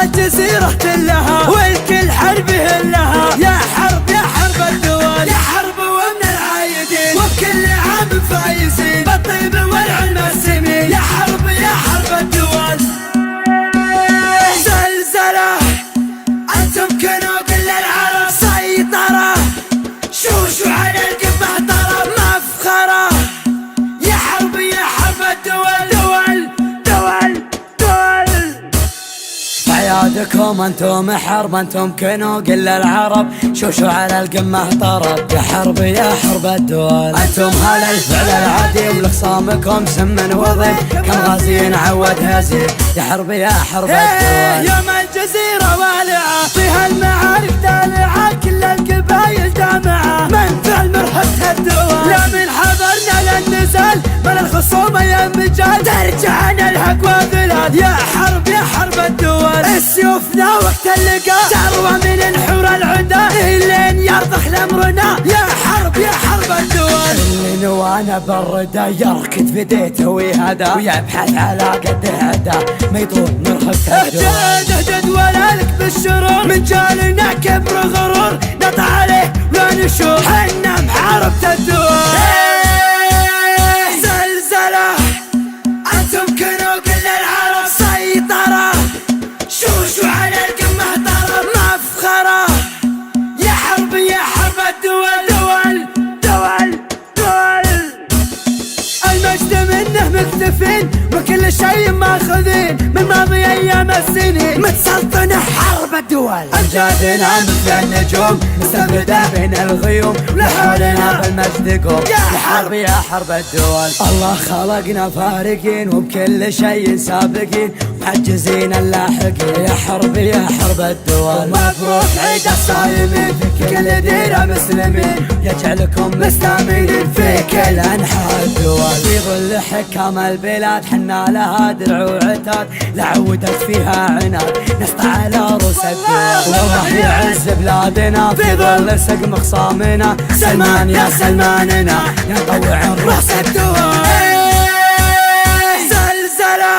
الجزيرة كلها والكل حرب يهلها. يا حرب يا حرب الدول، يا حرب ومن العايدين، وبكل عام فايزين بالطيب والعلم السمين. يا حرب يا حرب الدول. زلزلة أنتم كنوز للعرب، سيطرة شوشو على القمة طرب مفخرة. يا حرب يا حرب الدول، دول دول دول. عيادكم انتم حرب، انتم كنوز للعرب، شوشو على القمة طرب. يا حرب يا حرب الدول. انتم هلا الفعل العادي ولخصامكم سم وضيم، كم غازي عود هزيم. يا حرب يا حرب الدول. يوم الجزيرة والعة فيها المعارك دالعة، كل القبايل جامعة من فعل مرهبة الدول. لا من حضرنا للنزال بل الخصومة يا مجال، ترجعنا الحق وذلال. يا حرب يا حرب الدول. السيوفنا وقت اللقاء تروى من الحور العدا، لين يرضخ لامرنا. يا حرب يا حرب الدول. اللي نوانا بالردى يركض بديته ويهدى، ويبحث على قد هدى ما يطول مرهبة الدول. اهجد اهجد ولا لك بالشرور، من جالنا كبر غرور نطع عليه ولا نشور، حنا محاربة الدول. زلزلة أنتم كنوز للعرب، سيطرة شوشو على القمة طرب مفخرة. يا حرب يا حرب الدول، دول دول دول. المجد منه مكتفين وكل شيء ماخذين، من ماضي ايام السنين متسلطنة حرب الدول. امجادنا مثل النجوم مستمدة بين الغيوم، لحولنا بالمجد قوم. يا حرب يا حرب الدول. الله خلقنا فارقين وبكل شيء سابقين، محجزين اللاحقين. يا حرب يا حرب الدول. مبروك عيد الصايمين في كل ديرة مسلمين، يجعلكم مستامنين في كل انحاء الدول. في ظل حكام البلاد حنا لها درع وعتاد، لعودت فيها عناد نسطع على رؤوس الدول. والله يعز بلادنا في ظل سقم خصامنا، سلمان يا سلماننا يطوع رؤوس الدول. زلزلة